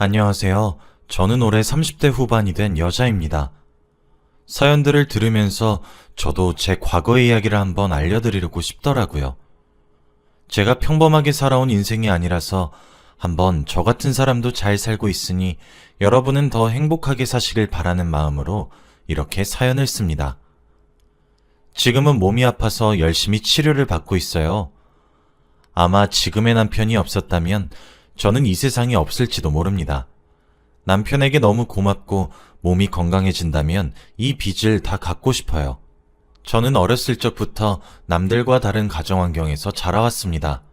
안녕하세요. 저는 올해 30대 후반이 된 여자입니다. 사연들을 들으면서 저도 제 과거의 이야기를 한번 알려드리려고 싶더라고요. 제가 평범하게 살아온 인생이 아니라서 한번 저 같은 사람도 잘 살고 있으니 여러분은 더 행복하게 사시길 바라는 마음으로 이렇게 사연을 씁니다. 지금은 몸이 아파서 열심히 치료를 받고 있어요. 아마 지금의 남편이 없었다면 저는 이 세상에 없을지도 모릅니다. 남편에게 너무 고맙고 몸이 건강해진다면 이 빚을 다 갚고 싶어요. 저는 어렸을 적부터 남들과 다른 가정 환경에서 자라왔습니다.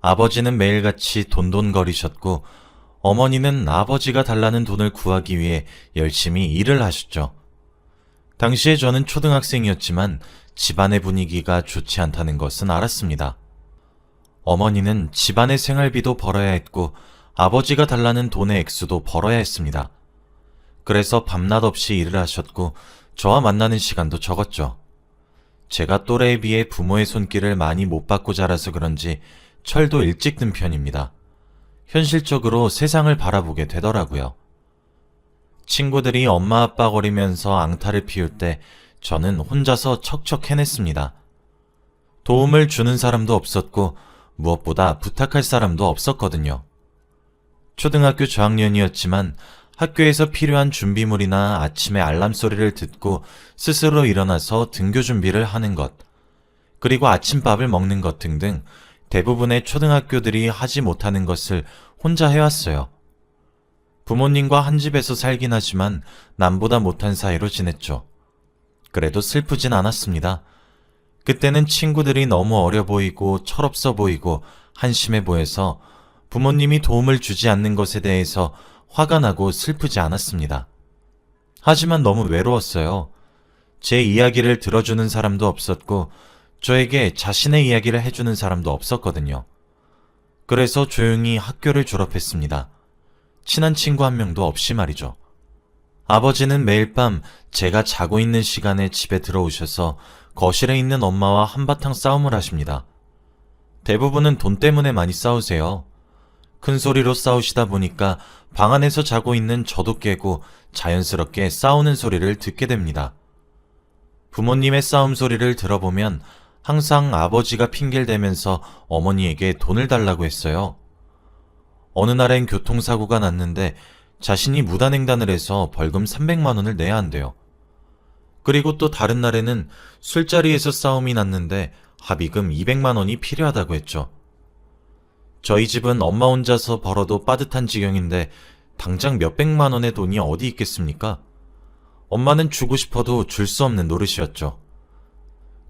아버지는 매일같이 돈돈거리셨고 어머니는 아버지가 달라는 돈을 구하기 위해 열심히 일을 하셨죠. 당시에 저는 초등학생이었지만 집안의 분위기가 좋지 않다는 것은 알았습니다. 어머니는 집안의 생활비도 벌어야 했고 아버지가 달라는 돈의 액수도 벌어야 했습니다. 그래서 밤낮 없이 일을 하셨고 저와 만나는 시간도 적었죠. 제가 또래에 비해 부모의 손길을 많이 못 받고 자라서 그런지 철도 일찍 든 편입니다. 현실적으로 세상을 바라보게 되더라고요. 친구들이 엄마 아빠 거리면서 앙탈을 피울 때 저는 혼자서 척척 해냈습니다. 도움을 주는 사람도 없었고 무엇보다 부탁할 사람도 없었거든요. 초등학교 저학년이었지만 학교에서 필요한 준비물이나 아침에 알람 소리를 듣고 스스로 일어나서 등교 준비를 하는 것, 그리고 아침밥을 먹는 것 등등 대부분의 초등학교들이 하지 못하는 것을 혼자 해왔어요. 부모님과 한 집에서 살긴 하지만 남보다 못한 사이로 지냈죠. 그래도 슬프진 않았습니다. 그때는 친구들이 너무 어려 보이고 철없어 보이고 한심해 보여서 부모님이 도움을 주지 않는 것에 대해서 화가 나고 슬프지 않았습니다. 하지만 너무 외로웠어요. 제 이야기를 들어주는 사람도 없었고 저에게 자신의 이야기를 해주는 사람도 없었거든요. 그래서 조용히 학교를 졸업했습니다. 친한 친구 한 명도 없이 말이죠. 아버지는 매일 밤 제가 자고 있는 시간에 집에 들어오셔서 거실에 있는 엄마와 한바탕 싸움을 하십니다. 대부분은 돈 때문에 많이 싸우세요. 큰 소리로 싸우시다 보니까 방 안에서 자고 있는 저도 깨고 자연스럽게 싸우는 소리를 듣게 됩니다. 부모님의 싸움 소리를 들어보면 항상 아버지가 핑계를 대면서 어머니에게 돈을 달라고 했어요. 어느 날엔 교통사고가 났는데 자신이 무단횡단을 해서 벌금 300만 원을 내야 한대요. 그리고 또 다른 날에는 술자리에서 싸움이 났는데 합의금 200만 원이 필요하다고 했죠. 저희 집은 엄마 혼자서 벌어도 빠듯한 지경인데 당장 몇백만 원의 돈이 어디 있겠습니까? 엄마는 주고 싶어도 줄 수 없는 노릇이었죠.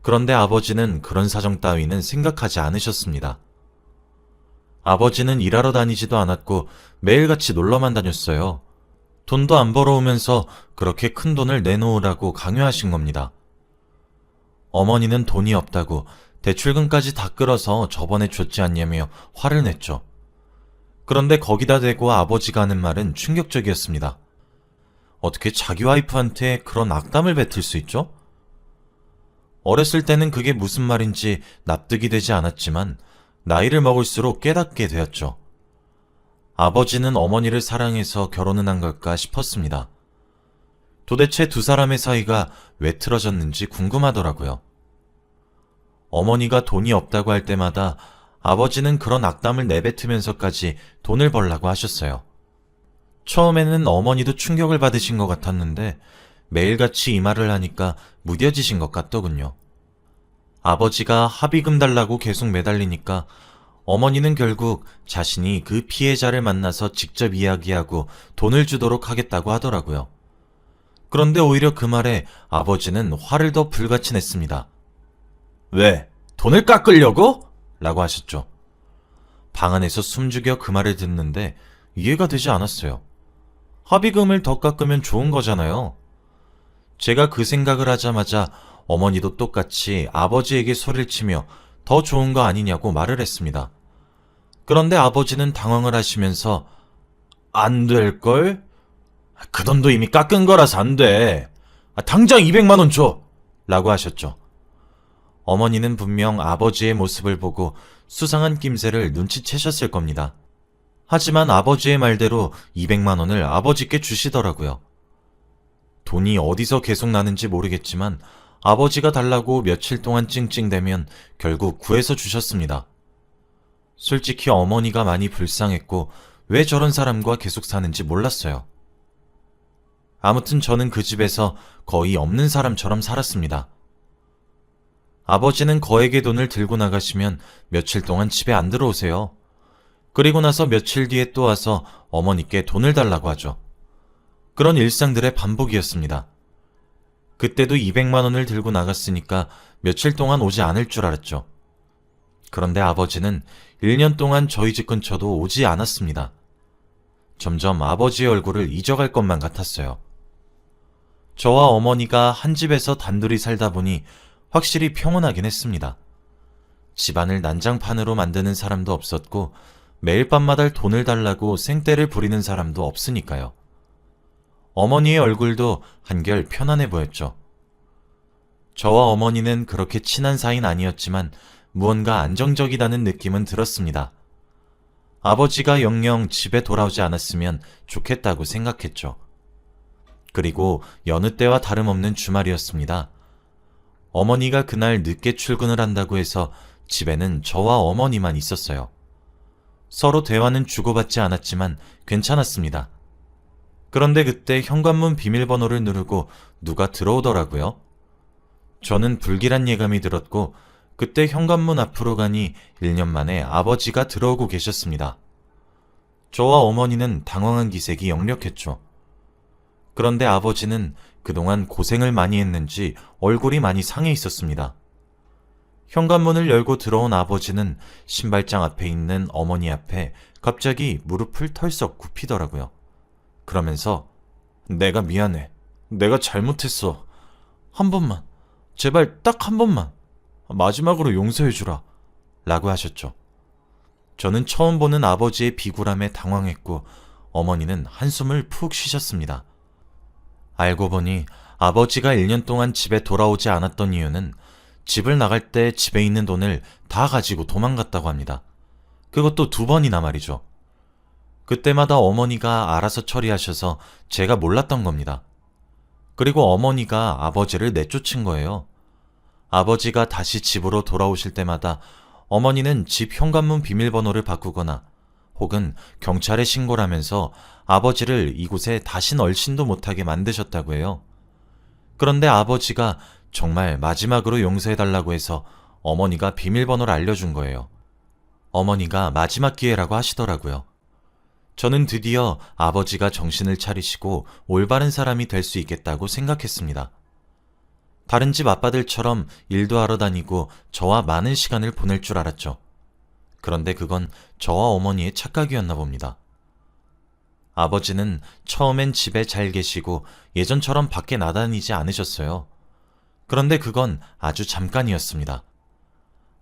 그런데 아버지는 그런 사정 따위는 생각하지 않으셨습니다. 아버지는 일하러 다니지도 않았고 매일같이 놀러만 다녔어요. 돈도 안 벌어오면서 그렇게 큰 돈을 내놓으라고 강요하신 겁니다. 어머니는 돈이 없다고 대출금까지 다 끌어서 저번에 줬지 않냐며 화를 냈죠. 그런데 거기다 대고 아버지가 하는 말은 충격적이었습니다. 어떻게 자기 와이프한테 그런 악담을 뱉을 수 있죠? 어렸을 때는 그게 무슨 말인지 납득이 되지 않았지만 나이를 먹을수록 깨닫게 되었죠. 아버지는 어머니를 사랑해서 결혼은 한 걸까 싶었습니다. 도대체 두 사람의 사이가 왜 틀어졌는지 궁금하더라고요. 어머니가 돈이 없다고 할 때마다 아버지는 그런 악담을 내뱉으면서까지 돈을 벌라고 하셨어요. 처음에는 어머니도 충격을 받으신 것 같았는데 매일같이 이 말을 하니까 무뎌지신 것 같더군요. 아버지가 합의금 달라고 계속 매달리니까 어머니는 결국 자신이 그 피해자를 만나서 직접 이야기하고 돈을 주도록 하겠다고 하더라고요. 그런데 오히려 그 말에 아버지는 화를 더 불같이 냈습니다. 왜? 돈을 깎으려고? 라고 하셨죠. 방 안에서 숨죽여 그 말을 듣는데 이해가 되지 않았어요. 합의금을 더 깎으면 좋은 거잖아요. 제가 그 생각을 하자마자 어머니도 똑같이 아버지에게 소리를 치며 더 좋은 거 아니냐고 말을 했습니다. 그런데 아버지는 당황을 하시면서 안 될걸? 그 돈도 이미 깎은 거라서 안 돼. 당장 200만 원 줘! 라고 하셨죠. 어머니는 분명 아버지의 모습을 보고 수상한 낌새를 눈치채셨을 겁니다. 하지만 아버지의 말대로 200만 원을 아버지께 주시더라고요. 돈이 어디서 계속 나는지 모르겠지만 아버지가 달라고 며칠 동안 찡찡대면 결국 구해서 주셨습니다. 솔직히 어머니가 많이 불쌍했고 왜 저런 사람과 계속 사는지 몰랐어요. 아무튼 저는 그 집에서 거의 없는 사람처럼 살았습니다. 아버지는 거액의 돈을 들고 나가시면 며칠 동안 집에 안 들어오세요. 그리고 나서 며칠 뒤에 또 와서 어머니께 돈을 달라고 하죠. 그런 일상들의 반복이었습니다. 그때도 200만 원을 들고 나갔으니까 며칠 동안 오지 않을 줄 알았죠. 그런데 아버지는 1년 동안 저희 집 근처도 오지 않았습니다. 점점 아버지의 얼굴을 잊어갈 것만 같았어요. 저와 어머니가 한 집에서 단둘이 살다 보니 확실히 평온하긴 했습니다. 집안을 난장판으로 만드는 사람도 없었고 매일 밤마다 돈을 달라고 생떼를 부리는 사람도 없으니까요. 어머니의 얼굴도 한결 편안해 보였죠. 저와 어머니는 그렇게 친한 사이는 아니었지만 무언가 안정적이다는 느낌은 들었습니다. 아버지가 영영 집에 돌아오지 않았으면 좋겠다고 생각했죠. 그리고 여느 때와 다름없는 주말이었습니다. 어머니가 그날 늦게 출근을 한다고 해서 집에는 저와 어머니만 있었어요. 서로 대화는 주고받지 않았지만 괜찮았습니다. 그런데 그때 현관문 비밀번호를 누르고 누가 들어오더라고요. 저는 불길한 예감이 들었고 그때 현관문 앞으로 가니 1년 만에 아버지가 들어오고 계셨습니다. 저와 어머니는 당황한 기색이 역력했죠. 그런데 아버지는 그동안 고생을 많이 했는지 얼굴이 많이 상해 있었습니다. 현관문을 열고 들어온 아버지는 신발장 앞에 있는 어머니 앞에 갑자기 무릎을 털썩 굽히더라고요. 그러면서 내가 미안해. 내가 잘못했어. 한 번만. 제발 딱 한 번만. 마지막으로 용서해주라. 라고 하셨죠. 저는 처음 보는 아버지의 비굴함에 당황했고 어머니는 한숨을 푹 쉬셨습니다. 알고 보니 아버지가 1년 동안 집에 돌아오지 않았던 이유는 집을 나갈 때 집에 있는 돈을 다 가지고 도망갔다고 합니다. 그것도 2번이나 말이죠. 그때마다 어머니가 알아서 처리하셔서 제가 몰랐던 겁니다. 그리고 어머니가 아버지를 내쫓은 거예요. 아버지가 다시 집으로 돌아오실 때마다 어머니는 집 현관문 비밀번호를 바꾸거나 혹은 경찰에 신고를 하면서 아버지를 이곳에 다신 얼씬도 못하게 만드셨다고 해요. 그런데 아버지가 정말 마지막으로 용서해달라고 해서 어머니가 비밀번호를 알려준 거예요. 어머니가 마지막 기회라고 하시더라고요. 저는 드디어 아버지가 정신을 차리시고 올바른 사람이 될 수 있겠다고 생각했습니다. 다른 집 아빠들처럼 일도 하러 다니고 저와 많은 시간을 보낼 줄 알았죠. 그런데 그건 저와 어머니의 착각이었나 봅니다. 아버지는 처음엔 집에 잘 계시고 예전처럼 밖에 나다니지 않으셨어요. 그런데 그건 아주 잠깐이었습니다.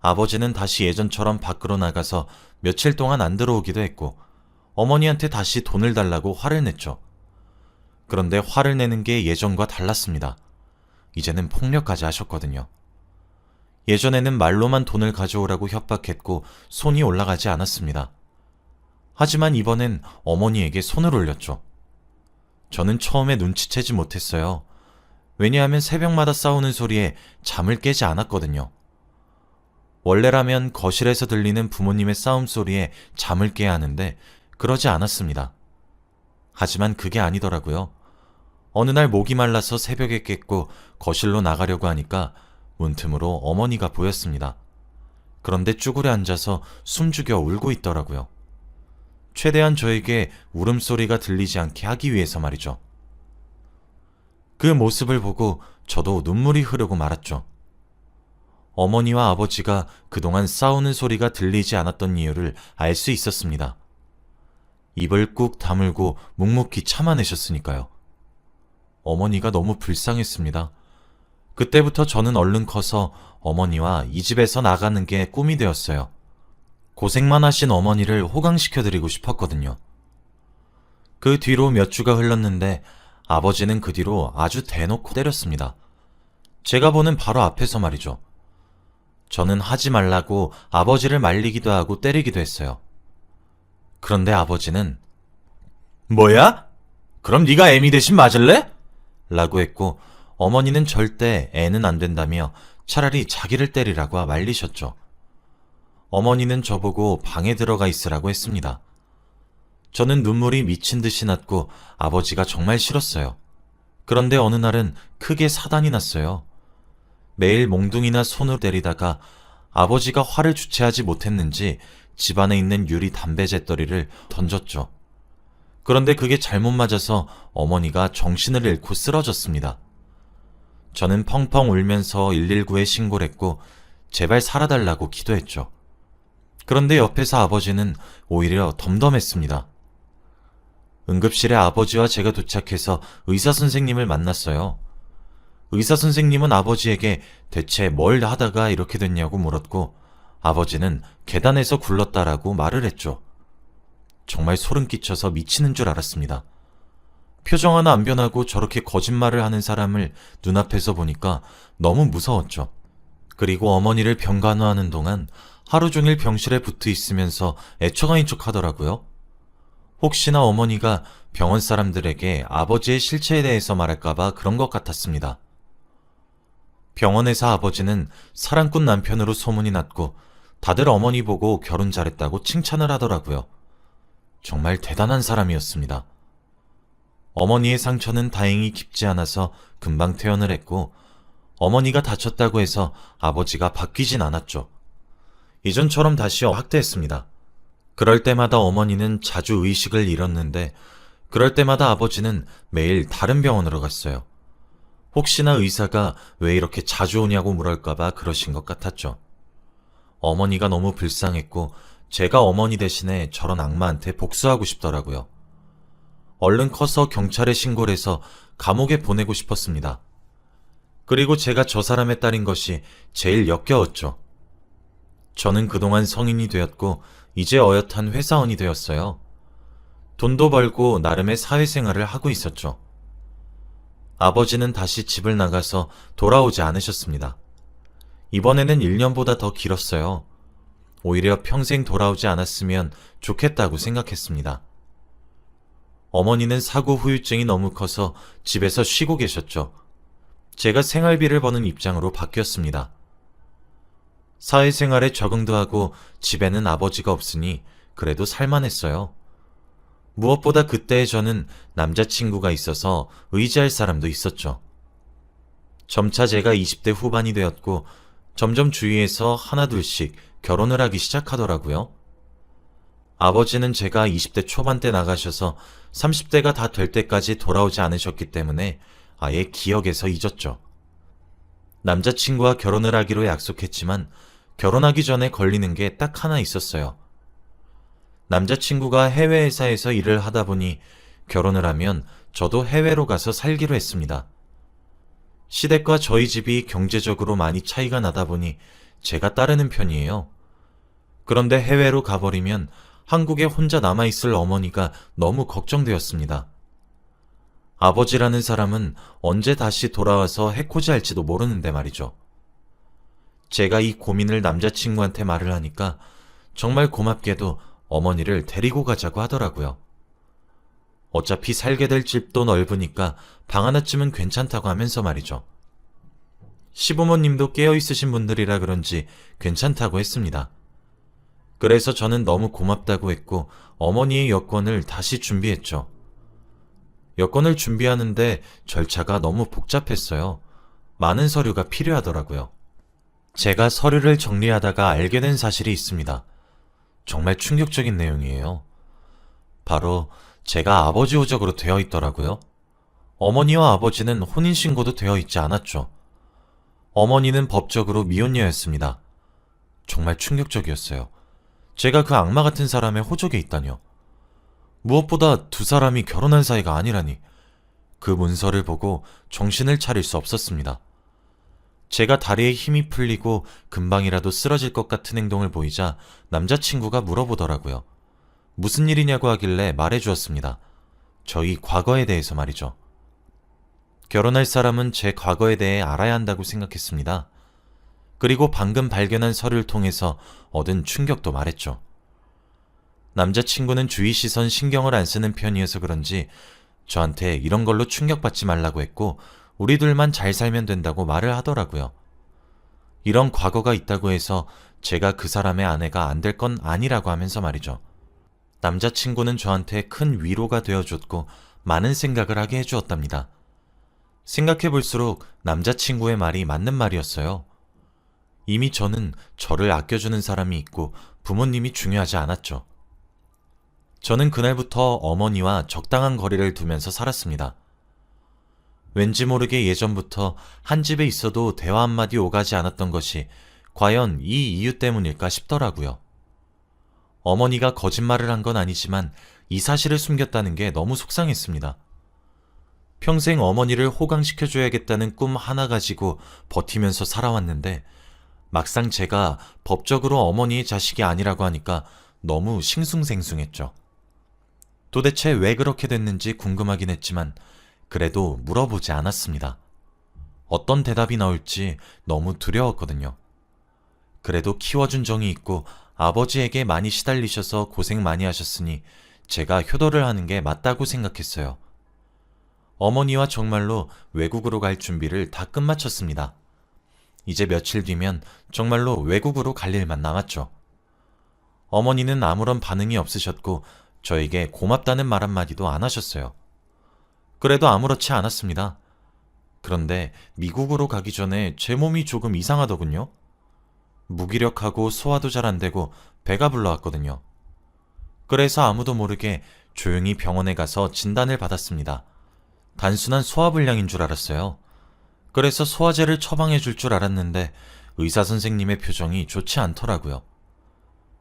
아버지는 다시 예전처럼 밖으로 나가서 며칠 동안 안 들어오기도 했고 어머니한테 다시 돈을 달라고 화를 냈죠. 그런데 화를 내는 게 예전과 달랐습니다. 이제는 폭력까지 하셨거든요. 예전에는 말로만 돈을 가져오라고 협박했고 손이 올라가지 않았습니다. 하지만 이번엔 어머니에게 손을 올렸죠. 저는 처음에 눈치채지 못했어요. 왜냐하면 새벽마다 싸우는 소리에 잠을 깨지 않았거든요. 원래라면 거실에서 들리는 부모님의 싸움 소리에 잠을 깨야 하는데 그러지 않았습니다. 하지만 그게 아니더라고요. 어느 날 목이 말라서 새벽에 깼고 거실로 나가려고 하니까 문틈으로 어머니가 보였습니다. 그런데 쭈그려 앉아서 숨죽여 울고 있더라고요. 최대한 저에게 울음소리가 들리지 않게 하기 위해서 말이죠. 그 모습을 보고 저도 눈물이 흐르고 말았죠. 어머니와 아버지가 그동안 싸우는 소리가 들리지 않았던 이유를 알 수 있었습니다. 입을 꾹 다물고 묵묵히 참아내셨으니까요. 어머니가 너무 불쌍했습니다. 그때부터 저는 얼른 커서 어머니와 이 집에서 나가는 게 꿈이 되었어요. 고생만 하신 어머니를 호강시켜드리고 싶었거든요. 그 뒤로 몇 주가 흘렀는데 아버지는 그 뒤로 아주 대놓고 때렸습니다. 제가 보는 바로 앞에서 말이죠. 저는 하지 말라고 아버지를 말리기도 하고 때리기도 했어요. 그런데 아버지는 뭐야? 그럼 네가 애미 대신 맞을래? 라고 했고 어머니는 절대 애는 안 된다며 차라리 자기를 때리라고 말리셨죠. 어머니는 저보고 방에 들어가 있으라고 했습니다. 저는 눈물이 미친 듯이 났고 아버지가 정말 싫었어요. 그런데 어느 날은 크게 사단이 났어요. 매일 몽둥이나 손으로 때리다가 아버지가 화를 주체하지 못했는지 집안에 있는 유리 담배 재떨이를 던졌죠. 그런데 그게 잘못 맞아서 어머니가 정신을 잃고 쓰러졌습니다. 저는 펑펑 울면서 119에 신고를 했고 제발 살아달라고 기도했죠. 그런데 옆에서 아버지는 오히려 덤덤했습니다. 응급실에 아버지와 제가 도착해서 의사 선생님을 만났어요. 의사 선생님은 아버지에게 대체 뭘 하다가 이렇게 됐냐고 물었고 아버지는 계단에서 굴렀다라고 말을 했죠. 정말 소름 끼쳐서 미치는 줄 알았습니다. 표정 하나 안 변하고 저렇게 거짓말을 하는 사람을 눈앞에서 보니까 너무 무서웠죠. 그리고 어머니를 병간호하는 동안 하루 종일 병실에 붙어 있으면서 애처가인 척 하더라고요. 혹시나 어머니가 병원 사람들에게 아버지의 실체에 대해서 말할까봐 그런 것 같았습니다. 병원에서 아버지는 사랑꾼 남편으로 소문이 났고 다들 어머니 보고 결혼 잘했다고 칭찬을 하더라고요. 정말 대단한 사람이었습니다. 어머니의 상처는 다행히 깊지 않아서 금방 퇴원을 했고 어머니가 다쳤다고 해서 아버지가 바뀌진 않았죠. 이전처럼 다시 학대했습니다. 그럴 때마다 어머니는 자주 의식을 잃었는데 그럴 때마다 아버지는 매일 다른 병원으로 갔어요. 혹시나 의사가 왜 이렇게 자주 오냐고 물을까봐 그러신 것 같았죠. 어머니가 너무 불쌍했고 제가 어머니 대신에 저런 악마한테 복수하고 싶더라고요. 얼른 커서 경찰에 신고를 해서 감옥에 보내고 싶었습니다. 그리고 제가 저 사람의 딸인 것이 제일 역겨웠죠. 저는 그동안 성인이 되었고 이제 어엿한 회사원이 되었어요. 돈도 벌고 나름의 사회생활을 하고 있었죠. 아버지는 다시 집을 나가서 돌아오지 않으셨습니다. 이번에는 1년보다 더 길었어요. 오히려 평생 돌아오지 않았으면 좋겠다고 생각했습니다. 어머니는 사고 후유증이 너무 커서 집에서 쉬고 계셨죠. 제가 생활비를 버는 입장으로 바뀌었습니다. 사회생활에 적응도 하고 집에는 아버지가 없으니 그래도 살만했어요. 무엇보다 그때의 저는 남자친구가 있어서 의지할 사람도 있었죠. 점차 제가 20대 후반이 되었고 점점 주위에서 하나둘씩 결혼을 하기 시작하더라고요. 아버지는 제가 20대 초반 때 나가셔서 30대가 다 될 때까지 돌아오지 않으셨기 때문에 아예 기억에서 잊었죠. 남자친구와 결혼을 하기로 약속했지만 결혼하기 전에 걸리는 게 딱 하나 있었어요. 남자친구가 해외 회사에서 일을 하다 보니 결혼을 하면 저도 해외로 가서 살기로 했습니다. 시댁과 저희 집이 경제적으로 많이 차이가 나다 보니 제가 따르는 편이에요. 그런데 해외로 가버리면 한국에 혼자 남아있을 어머니가 너무 걱정되었습니다. 아버지라는 사람은 언제 다시 돌아와서 해코지할지도 모르는데 말이죠. 제가 이 고민을 남자친구한테 말을 하니까 정말 고맙게도 어머니를 데리고 가자고 하더라고요. 어차피 살게 될 집도 넓으니까 방 하나쯤은 괜찮다고 하면서 말이죠. 시부모님도 깨어있으신 분들이라 그런지 괜찮다고 했습니다. 그래서 저는 너무 고맙다고 했고 어머니의 여권을 다시 준비했죠. 여권을 준비하는데 절차가 너무 복잡했어요. 많은 서류가 필요하더라고요. 제가 서류를 정리하다가 알게 된 사실이 있습니다. 정말 충격적인 내용이에요. 바로 제가 아버지 호적으로 되어 있더라고요. 어머니와 아버지는 혼인신고도 되어 있지 않았죠. 어머니는 법적으로 미혼녀였습니다. 정말 충격적이었어요. 제가 그 악마 같은 사람의 호적에 있다뇨. 무엇보다 두 사람이 결혼한 사이가 아니라니. 그 문서를 보고 정신을 차릴 수 없었습니다. 제가 다리에 힘이 풀리고 금방이라도 쓰러질 것 같은 행동을 보이자 남자친구가 물어보더라고요. 무슨 일이냐고 하길래 말해주었습니다. 저희 과거에 대해서 말이죠. 결혼할 사람은 제 과거에 대해 알아야 한다고 생각했습니다. 그리고 방금 발견한 서류를 통해서 얻은 충격도 말했죠. 남자친구는 주위 시선 신경을 안 쓰는 편이어서 그런지 저한테 이런 걸로 충격받지 말라고 했고 우리 둘만 잘 살면 된다고 말을 하더라고요. 이런 과거가 있다고 해서 제가 그 사람의 아내가 안 될 건 아니라고 하면서 말이죠. 남자친구는 저한테 큰 위로가 되어줬고 많은 생각을 하게 해주었답니다. 생각해볼수록 남자친구의 말이 맞는 말이었어요. 이미 저는 저를 아껴주는 사람이 있고 부모님이 중요하지 않았죠. 저는 그날부터 어머니와 적당한 거리를 두면서 살았습니다. 왠지 모르게 예전부터 한 집에 있어도 대화 한마디 오가지 않았던 것이 과연 이 이유 때문일까 싶더라고요. 어머니가 거짓말을 한 건 아니지만 이 사실을 숨겼다는 게 너무 속상했습니다. 평생 어머니를 호강시켜줘야겠다는 꿈 하나 가지고 버티면서 살아왔는데 막상 제가 법적으로 어머니의 자식이 아니라고 하니까 너무 싱숭생숭했죠. 도대체 왜 그렇게 됐는지 궁금하긴 했지만 그래도 물어보지 않았습니다. 어떤 대답이 나올지 너무 두려웠거든요. 그래도 키워준 정이 있고 아버지에게 많이 시달리셔서 고생 많이 하셨으니 제가 효도를 하는 게 맞다고 생각했어요. 어머니와 정말로 외국으로 갈 준비를 다 끝마쳤습니다. 이제 며칠 뒤면 정말로 외국으로 갈 일만 남았죠. 어머니는 아무런 반응이 없으셨고 저에게 고맙다는 말 한마디도 안 하셨어요. 그래도 아무렇지 않았습니다. 그런데 미국으로 가기 전에 제 몸이 조금 이상하더군요. 무기력하고 소화도 잘 안 되고 배가 불러왔거든요. 그래서 아무도 모르게 조용히 병원에 가서 진단을 받았습니다. 단순한 소화불량인 줄 알았어요. 그래서 소화제를 처방해 줄 줄 알았는데 의사 선생님의 표정이 좋지 않더라고요.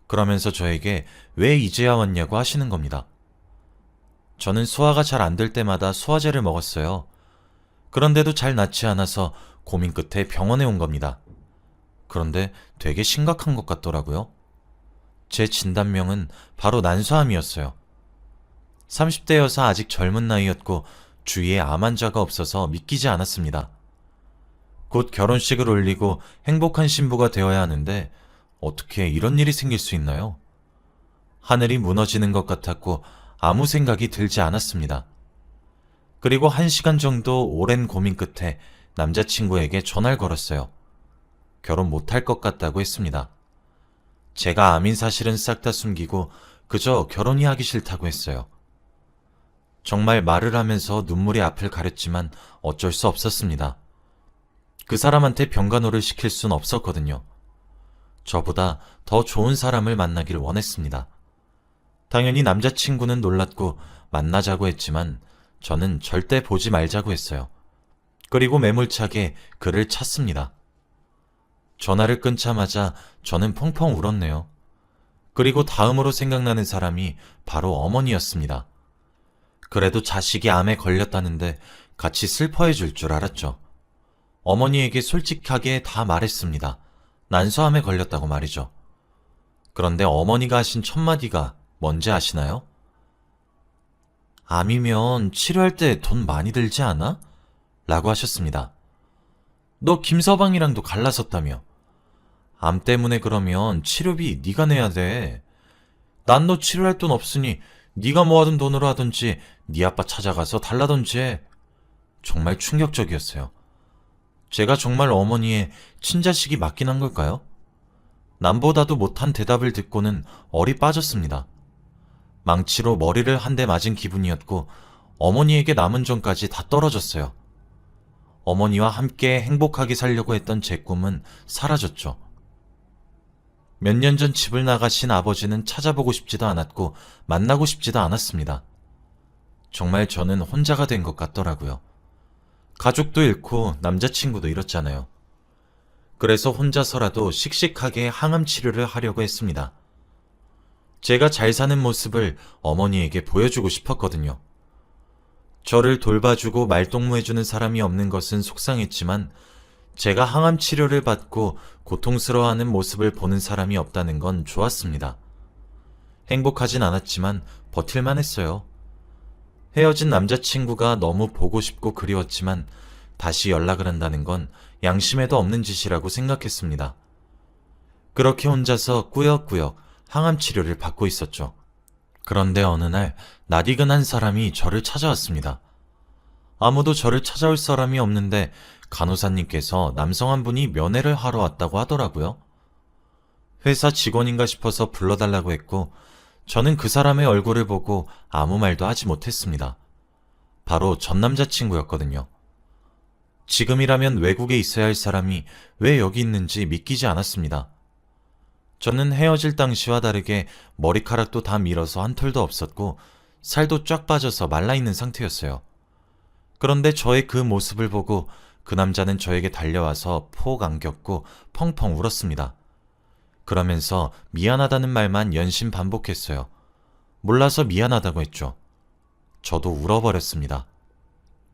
그러면서 저에게 왜 이제야 왔냐고 하시는 겁니다. 저는 소화가 잘 안 될 때마다 소화제를 먹었어요. 그런데도 잘 낫지 않아서 고민 끝에 병원에 온 겁니다. 그런데 되게 심각한 것 같더라고요. 제 진단명은 바로 난소암이었어요. 30대여서 아직 젊은 나이였고 주위에 암 환자가 없어서 믿기지 않았습니다. 곧 결혼식을 올리고 행복한 신부가 되어야 하는데 어떻게 이런 일이 생길 수 있나요? 하늘이 무너지는 것 같았고 아무 생각이 들지 않았습니다. 그리고 1시간 정도 오랜 고민 끝에 남자친구에게 전화를 걸었어요. 결혼 못할 것 같다고 했습니다. 제가 암인 사실은 싹 다 숨기고 그저 결혼이 하기 싫다고 했어요. 정말 말을 하면서 눈물이 앞을 가렸지만 어쩔 수 없었습니다. 그 사람한테 병간호를 시킬 순 없었거든요. 저보다 더 좋은 사람을 만나길 원했습니다. 당연히 남자친구는 놀랐고 만나자고 했지만 저는 절대 보지 말자고 했어요. 그리고 매몰차게 그를 찾습니다. 전화를 끊자마자 저는 펑펑 울었네요. 그리고 다음으로 생각나는 사람이 바로 어머니였습니다. 그래도 자식이 암에 걸렸다는데 같이 슬퍼해 줄 줄 알았죠. 어머니에게 솔직하게 다 말했습니다. 난소암에 걸렸다고 말이죠. 그런데 어머니가 하신 첫 마디가 뭔지 아시나요? 암이면 치료할 때 돈 많이 들지 않아? 라고 하셨습니다. 너 김서방이랑도 갈라섰다며. 암 때문에 그러면 치료비 네가 내야 돼. 난 너 치료할 돈 없으니 네가 모아둔 돈으로 하든지 네 아빠 찾아가서 달라든지 해. 정말 충격적이었어요. 제가 정말 어머니의 친자식이 맞긴 한 걸까요? 남보다도 못한 대답을 듣고는 얼이 빠졌습니다. 망치로 머리를 한 대 맞은 기분이었고 어머니에게 남은 돈까지 다 떨어졌어요. 어머니와 함께 행복하게 살려고 했던 제 꿈은 사라졌죠. 몇 년 전 집을 나가신 아버지는 찾아보고 싶지도 않았고 만나고 싶지도 않았습니다. 정말 저는 혼자가 된 것 같더라고요. 가족도 잃고 남자친구도 잃었잖아요. 그래서 혼자서라도 씩씩하게 항암 치료를 하려고 했습니다. 제가 잘 사는 모습을 어머니에게 보여주고 싶었거든요. 저를 돌봐주고 말동무해주는 사람이 없는 것은 속상했지만 제가 항암 치료를 받고 고통스러워하는 모습을 보는 사람이 없다는 건 좋았습니다. 행복하진 않았지만 버틸만 했어요. 헤어진 남자친구가 너무 보고 싶고 그리웠지만 다시 연락을 한다는 건 양심에도 없는 짓이라고 생각했습니다. 그렇게 혼자서 꾸역꾸역 항암 치료를 받고 있었죠. 그런데 어느 날 낯익은 한 사람이 저를 찾아왔습니다. 아무도 저를 찾아올 사람이 없는데 간호사님께서 남성 한 분이 면회를 하러 왔다고 하더라고요. 회사 직원인가 싶어서 불러달라고 했고, 저는 그 사람의 얼굴을 보고 아무 말도 하지 못했습니다. 바로 전 남자친구였거든요. 지금이라면 외국에 있어야 할 사람이 왜 여기 있는지 믿기지 않았습니다. 저는 헤어질 당시와 다르게 머리카락도 다 밀어서 한 털도 없었고, 살도 쫙 빠져서 말라있는 상태였어요. 그런데 저의 그 모습을 보고 그 남자는 저에게 달려와서 폭 안겼고 펑펑 울었습니다. 그러면서 미안하다는 말만 연신 반복했어요. 몰라서 미안하다고 했죠. 저도 울어버렸습니다.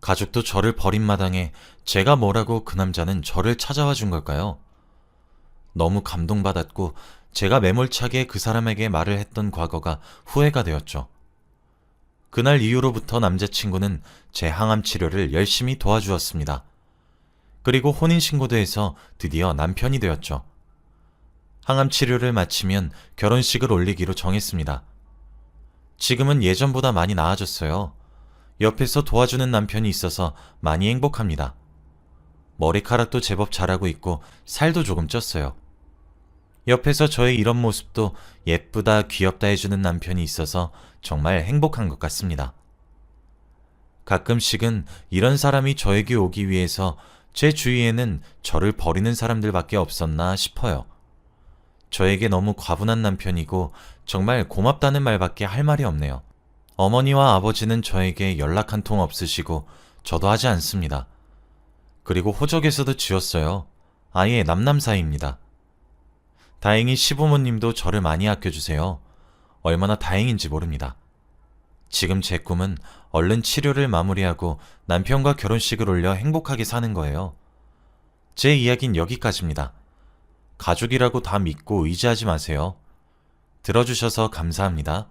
가족도 저를 버린 마당에 제가 뭐라고 그 남자는 저를 찾아와 준 걸까요? 너무 감동받았고 제가 매몰차게 그 사람에게 말을 했던 과거가 후회가 되었죠. 그날 이후로부터 남자친구는 제 항암 치료를 열심히 도와주었습니다. 그리고 혼인신고도 해서 드디어 남편이 되었죠. 항암 치료를 마치면 결혼식을 올리기로 정했습니다. 지금은 예전보다 많이 나아졌어요. 옆에서 도와주는 남편이 있어서 많이 행복합니다. 머리카락도 제법 자라고 있고 살도 조금 쪘어요. 옆에서 저의 이런 모습도 예쁘다, 귀엽다 해주는 남편이 있어서 정말 행복한 것 같습니다. 가끔씩은 이런 사람이 저에게 오기 위해서 제 주위에는 저를 버리는 사람들밖에 없었나 싶어요. 저에게 너무 과분한 남편이고 정말 고맙다는 말밖에 할 말이 없네요. 어머니와 아버지는 저에게 연락 한 통 없으시고 저도 하지 않습니다. 그리고 호적에서도 지웠어요. 아예 남남 사이입니다. 다행히 시부모님도 저를 많이 아껴주세요. 얼마나 다행인지 모릅니다. 지금 제 꿈은 얼른 치료를 마무리하고 남편과 결혼식을 올려 행복하게 사는 거예요. 제 이야기는 여기까지입니다. 가족이라고 다 믿고 의지하지 마세요. 들어주셔서 감사합니다.